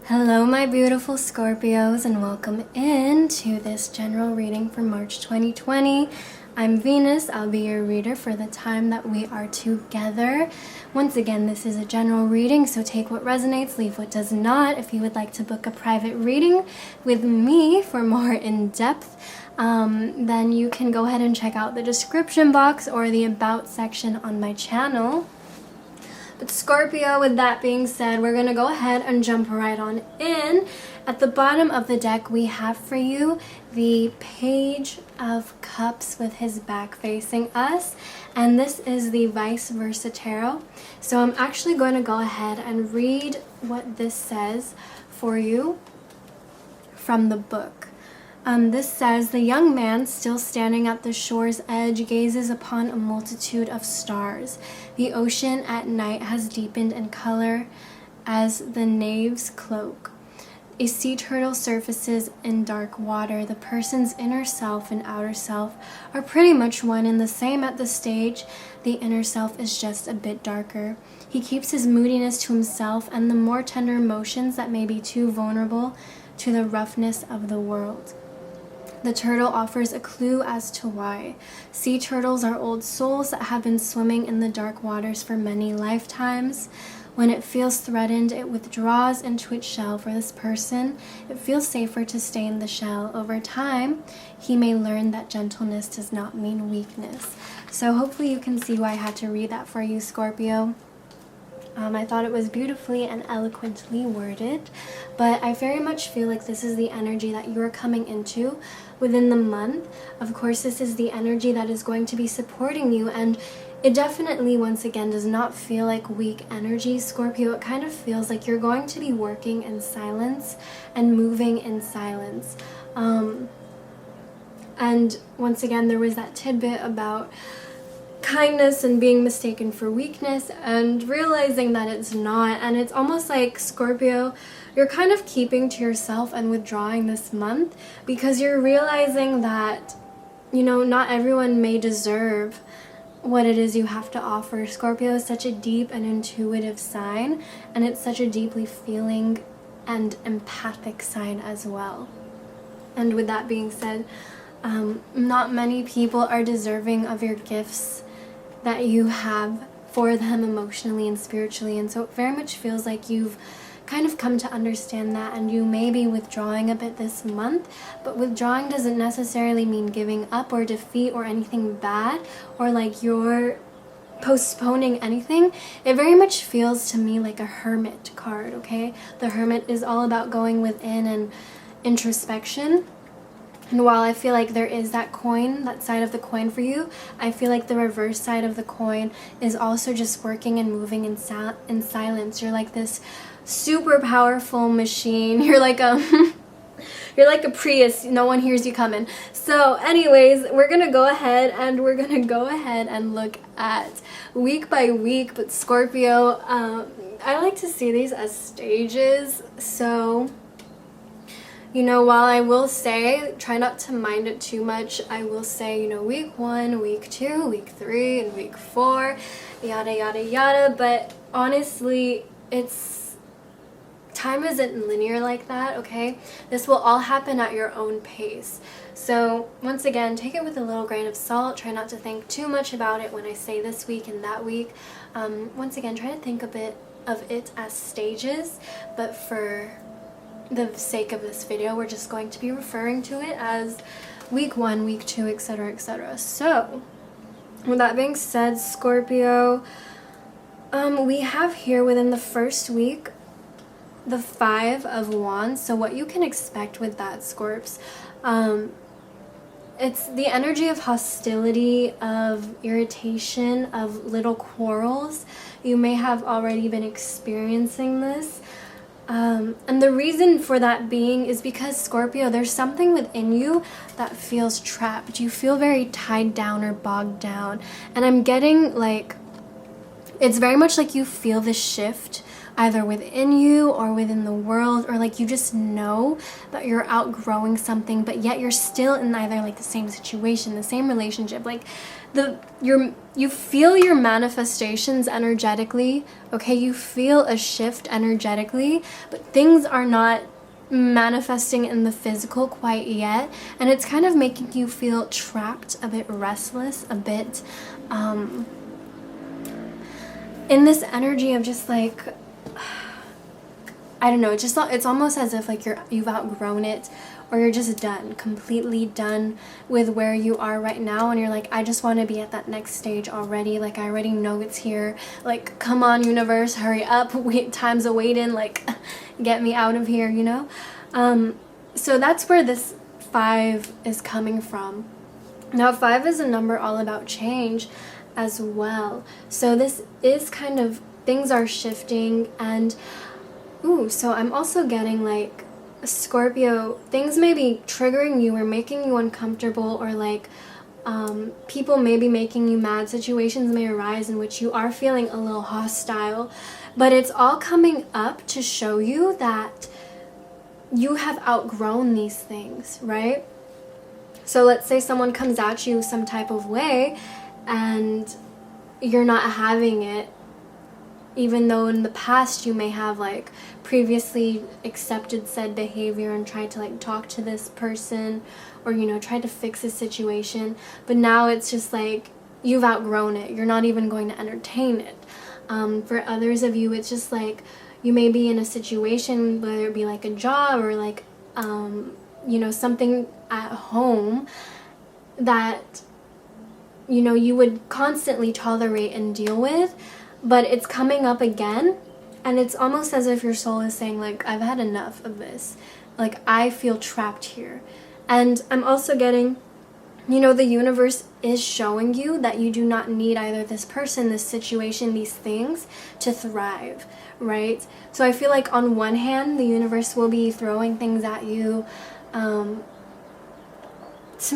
Hello my beautiful Scorpios, and welcome into this general reading for March 2020. I'm Venus. I'll be your reader for the time that we are together. Once again, this is a general reading, so take what resonates, leave what does not. If you would like to book a private reading with me for more in-depth, then you can go ahead and check out the description box or the about section on my channel. But Scorpio, with that being said, we're going to go ahead and jump right on in. At the bottom of the deck, we have for you the Page of Cups with his back facing us. And this is the vice versa tarot. So I'm actually going to go ahead and read what this says for you from the book. This says, the young man still standing at the shore's edge gazes upon a multitude of stars. The ocean at night has deepened in color as the nave's cloak. A sea turtle surfaces in dark water. The person's inner self and outer self are pretty much one and the same at this stage. The inner self is just a bit darker. He keeps his moodiness to himself and the more tender emotions that may be too vulnerable to the roughness of the world. The turtle offers a clue as to why. Sea turtles are old souls that have been swimming in the dark waters for many lifetimes. When it feels threatened, it withdraws into its shell. For this person, it feels safer to stay in the shell. Over time, he may learn that gentleness does not mean weakness. So hopefully you can see why I had to read that for you, Scorpio. I thought it was beautifully and eloquently worded, but I very much feel like this is the energy that you're coming into within the month. Of course, this is the energy that is going to be supporting you, and it definitely, once again, does not feel like weak energy, Scorpio. It kind of feels like you're going to be working in silence and moving in silence. And once again, there was that tidbit about kindness and being mistaken for weakness and realizing that it's not. And it's almost like, Scorpio, you're kind of keeping to yourself and withdrawing this month because you're realizing that, you know, not everyone may deserve what it is you have to offer. Scorpio is such a deep and intuitive sign, and it's such a deeply feeling and empathic sign as well. And with that being said, not many people are deserving of your gifts that you have for them emotionally and spiritually, and so it very much feels like you've kind of come to understand that, and you may be withdrawing a bit this month. But withdrawing doesn't necessarily mean giving up or defeat or anything bad, or like you're postponing anything. It very much feels to me like a hermit card, okay? The hermit is all about going within and introspection. And while I feel like there is that coin, that side of the coin for you, I feel like the reverse side of the coin is also just working and moving in silence. You're like this super powerful machine. You're like a Prius. No one hears you coming. So anyways, we're gonna go ahead and look at week by week. But Scorpio, I like to see these as stages. So, you know, while I will say, try not to mind it too much, I will say, you know, week 1, week 2, week 3, and week 4, yada, yada, yada. But honestly, time isn't linear like that, okay? This will all happen at your own pace. So once again, take it with a little grain of salt. Try not to think too much about it when I say this week and that week. Once again, try to think a bit of it as stages, but for the sake of this video, we're just going to be referring to it as week 1, week 2, etc., etc. So with that being said, Scorpio, we have here within the first week the 5 of Wands. So what you can expect with that, Scorps, it's the energy of hostility, of irritation, of little quarrels. You may have already been experiencing this. And the reason for that being is because, Scorpio, there's something within you that feels trapped. You feel very tied down or bogged down. And I'm getting like, it's very much like you feel this shift either within you or within the world, or like you just know that you're outgrowing something, but yet you're still in either like the same situation, the same relationship. Like you feel your manifestations energetically, okay? You feel a shift energetically, but things are not manifesting in the physical quite yet, and it's kind of making you feel trapped, a bit restless, a bit in this energy of just like, I don't know, it's almost as if like you've outgrown it, or you're just done, completely done with where you are right now, and you're like, I just want to be at that next stage already. Like, I already know it's here. Like, come on, universe, hurry up. Time's a waiting. Like, get me out of here, you know? So that's where this 5 is coming from. Now, 5 is a number all about change as well. So this is kind of, things are shifting, and so I'm also getting like, Scorpio, things may be triggering you or making you uncomfortable, or like people may be making you mad. Situations may arise in which you are feeling a little hostile, but it's all coming up to show you that you have outgrown these things, right? So let's say someone comes at you some type of way and you're not having it, even though in the past you may have like previously accepted said behavior and tried to like talk to this person, or you know, tried to fix a situation, but now it's just like you've outgrown it. You're not even going to entertain it. For others of you, it's just like you may be in a situation, whether it be like a job or like you know, something at home that you know you would constantly tolerate and deal with, but it's coming up again, and it's almost as if your soul is saying like, I've had enough of this. Like, I feel trapped here. And I'm also getting, you know, the universe is showing you that you do not need either this person, this situation, these things to thrive, right? So I feel like on one hand, the universe will be throwing things at you to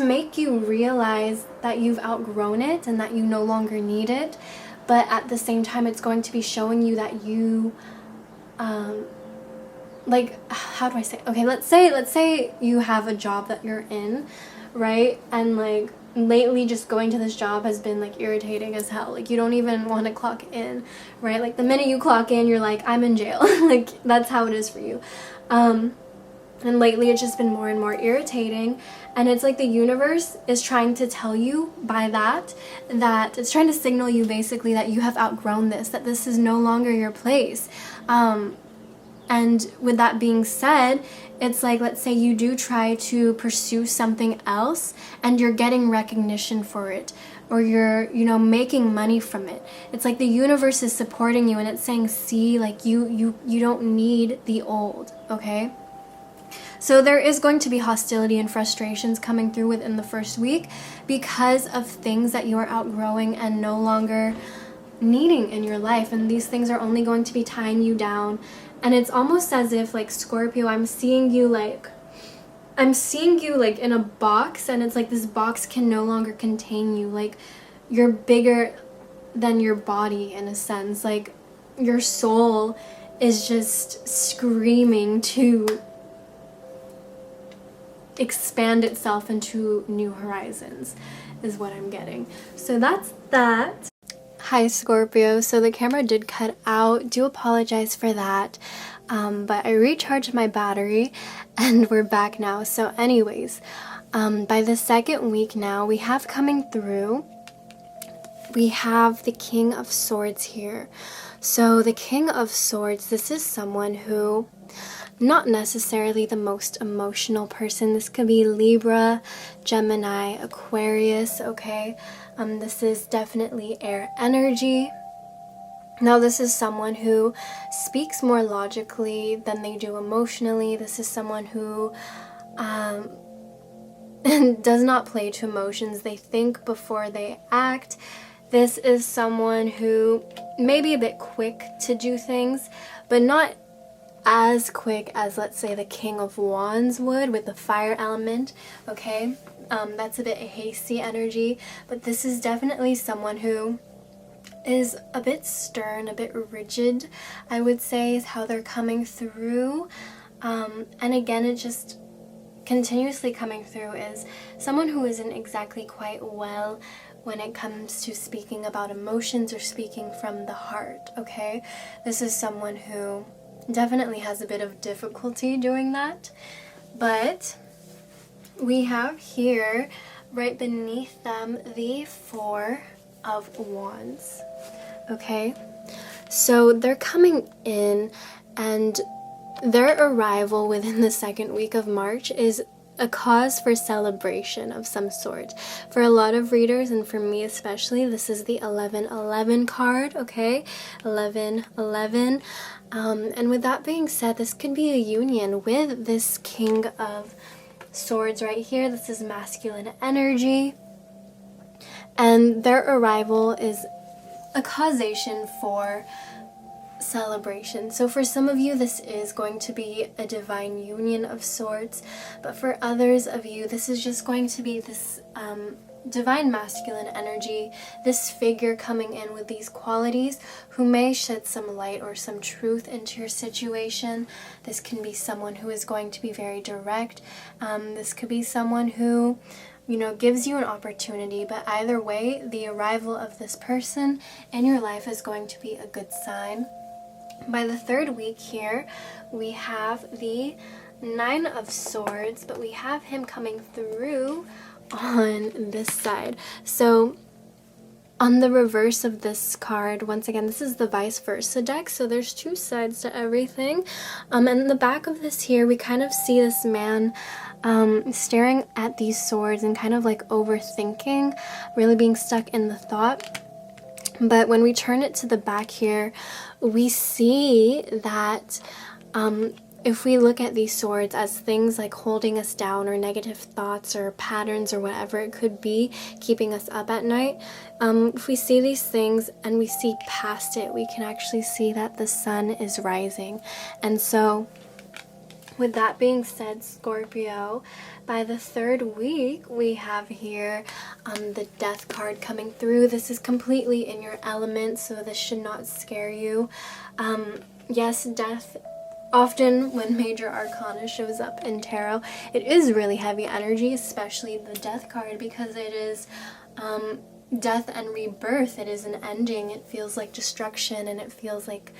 make you realize that you've outgrown it and that you no longer need it. But at the same time, it's going to be showing you that you, like, how do I say? Okay, let's say you have a job that you're in, right? And like lately, just going to this job has been like irritating as hell. Like, you don't even want to clock in, right? Like, the minute you clock in, you're like, I'm in jail. Like, that's how it is for you. And lately, it's just been more and more irritating. And it's like the universe is trying to tell you by that it's trying to signal you basically that you have outgrown this, that this is no longer your place. And with that being said, it's like, let's say you do try to pursue something else and you're getting recognition for it, or you're, you know, making money from it. It's like the universe is supporting you, and it's saying, see, like you don't need the old, okay? So there is going to be hostility and frustrations coming through within the first week because of things that you are outgrowing and no longer needing in your life. And these things are only going to be tying you down. And it's almost as if, like, Scorpio, I'm seeing you like in a box, and it's like this box can no longer contain you. Like, you're bigger than your body in a sense. Like, your soul is just screaming to expand itself into new horizons, is what I'm getting. So that's that. Hi, Scorpio. So the camera did cut out. Do apologize for that. But I recharged my battery and we're back now. So anyways, by the second week now, we have coming through, we have the King of Swords here. So the King of Swords, this is someone who, not necessarily the most emotional person. This could be Libra, Gemini, Aquarius, okay? This is definitely air energy. Now, this is someone who speaks more logically than they do emotionally. This is someone who does not play to emotions. They think before they act. This is someone who may be a bit quick to do things, but not as quick as, let's say, the King of Wands would with the fire element, okay? That's a bit hasty energy, but this is definitely someone who is a bit stern, a bit rigid, I would say, is how they're coming through. And again, it just continuously coming through is someone who isn't exactly quite well when it comes to speaking about emotions or speaking from the heart, okay? This is someone who definitely has a bit of difficulty doing that. But we have here, right beneath them, the Four of Wands, okay? So they're coming in, and their arrival within the second week of March is a cause for celebration of some sort. For a lot of readers, and for me especially, this is the 1111 card, okay? 1111. And with that being said, this could be a union with this King of Swords right here. This is masculine energy. And their arrival is a causation for celebration. So for some of you, this is going to be a divine union of sorts, but for others of you, this is just going to be this divine masculine energy, this figure coming in with these qualities who may shed some light or some truth into your situation. This can be someone who is going to be very direct. This could be someone who, you know, gives you an opportunity, but either way, the arrival of this person in your life is going to be a good sign. By the third week here, we have the Nine of Swords, but we have him coming through on this side. So on the reverse of this card, once again, this is the vice versa deck, so there's two sides to everything. And in the back of this here, we kind of see this man staring at these swords and kind of like overthinking, really being stuck in the thought. But when we turn it to the back here, we see that if we look at these swords as things like holding us down or negative thoughts or patterns or whatever it could be keeping us up at night, if we see these things and we see past it, we can actually see that the sun is rising. And so with that being said, Scorpio, by the third week, we have here the Death card coming through. This is completely in your element, so this should not scare you. Yes, death, often when major arcana shows up in tarot, it is really heavy energy, especially the Death card, because it is death and rebirth. It is an ending. It feels like destruction, and it feels like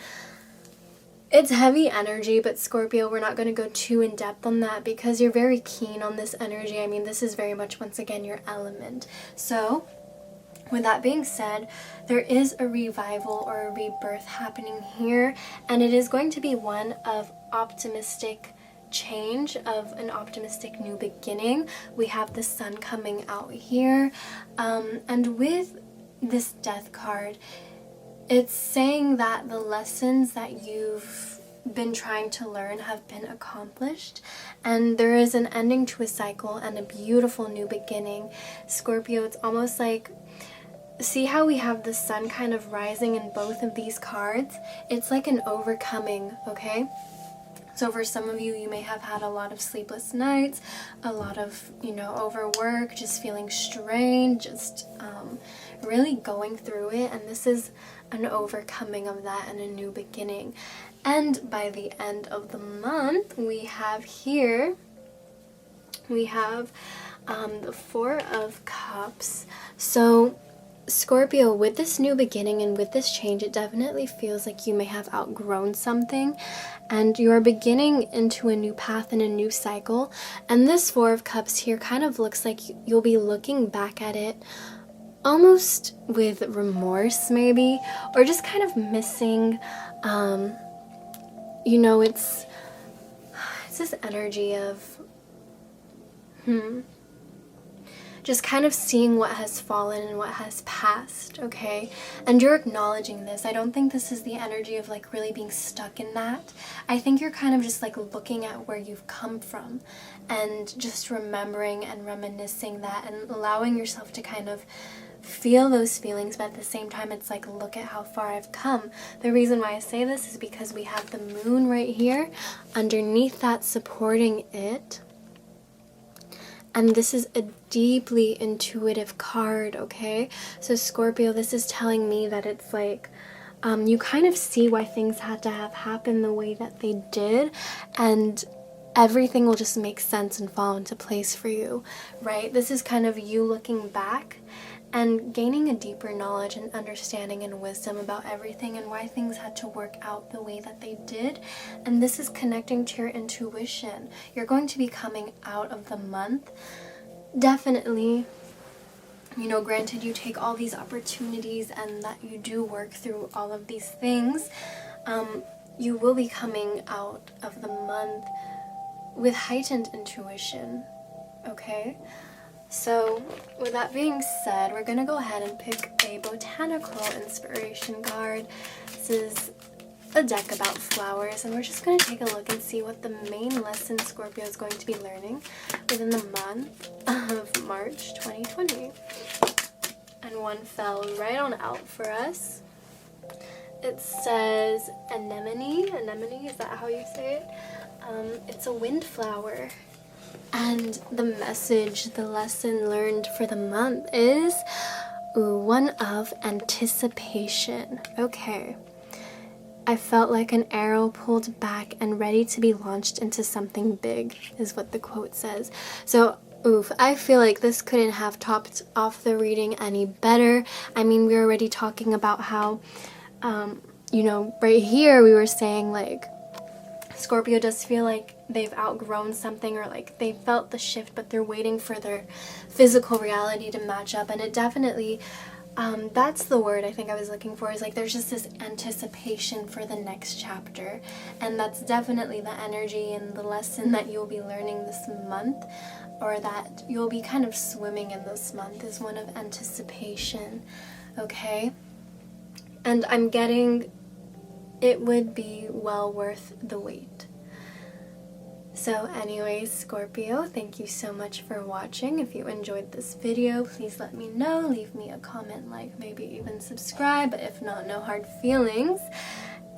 it's heavy energy. But Scorpio, we're not going to go too in depth on that because you're very keen on this energy. I mean, this is very much, once again, your element. So with that being said, there is a revival or a rebirth happening here, and it is going to be one of optimistic change, of an optimistic new beginning. We have the sun coming out here, and with this Death card, it's saying that the lessons that you've been trying to learn have been accomplished, and there is an ending to a cycle and a beautiful new beginning. Scorpio, it's almost like, see how we have the sun kind of rising in both of these cards? It's like an overcoming, okay? So for some of you, you may have had a lot of sleepless nights, a lot of, overwork, just feeling strained, just really going through it. And this is an overcoming of that and a new beginning. And by the end of the month, we have here, the Four of Cups. So Scorpio, with this new beginning and with this change, it definitely feels like you may have outgrown something and you're beginning into a new path and a new cycle. And this Four of Cups here kind of looks like you'll be looking back at it almost with remorse maybe, or just kind of missing, it's this energy of, just kind of seeing what has fallen and what has passed, okay? And you're acknowledging this. I don't think this is the energy of like really being stuck in that. I think you're kind of just like looking at where you've come from and just remembering and reminiscing that and allowing yourself to kind of feel those feelings, but at the same time it's like, look at how far I've come. The reason why I say this is because we have the moon right here underneath that, supporting it. And this is a deeply intuitive card, okay? So Scorpio, this is telling me that it's like you kind of see why things had to have happened the way that they did, and everything will just make sense and fall into place for you, right? This is kind of you looking back and gaining a deeper knowledge and understanding and wisdom about everything and why things had to work out the way that they did. And this is connecting to your intuition. You're going to be coming out of the month. Definitely, you know, granted you take all these opportunities and that you do work through all of these things, you will be coming out of the month with heightened intuition, okay? So with that being said, we're going to go ahead and pick a botanical inspiration card. This is a deck about flowers, and we're just going to take a look and see what the main lesson Scorpio is going to be learning within the month of March 2020. And one fell right on out for us. It says anemone. Anemone, is that how you say it? It's a windflower. And the message, the lesson learned for the month is one of anticipation. Okay. I felt like an arrow pulled back and ready to be launched into something big, is what the quote says. So, I feel like this couldn't have topped off the reading any better. I mean, we were already talking about how, you know, right here we were saying like, Scorpio does feel like they've outgrown something, or like they felt the shift, but they're waiting for their physical reality to match up. And it definitely, that's the word I think I was looking for, is like there's just this anticipation for the next chapter. And that's definitely the energy and the lesson that you'll be learning this month, or that you'll be kind of swimming in this month, is one of anticipation, okay? And I'm getting it would be well worth the wait. So anyways, Scorpio, thank you so much for watching. If you enjoyed this video, please let me know. Leave me a comment, like, maybe even subscribe. But if not, no hard feelings.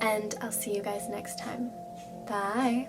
And I'll see you guys next time. Bye.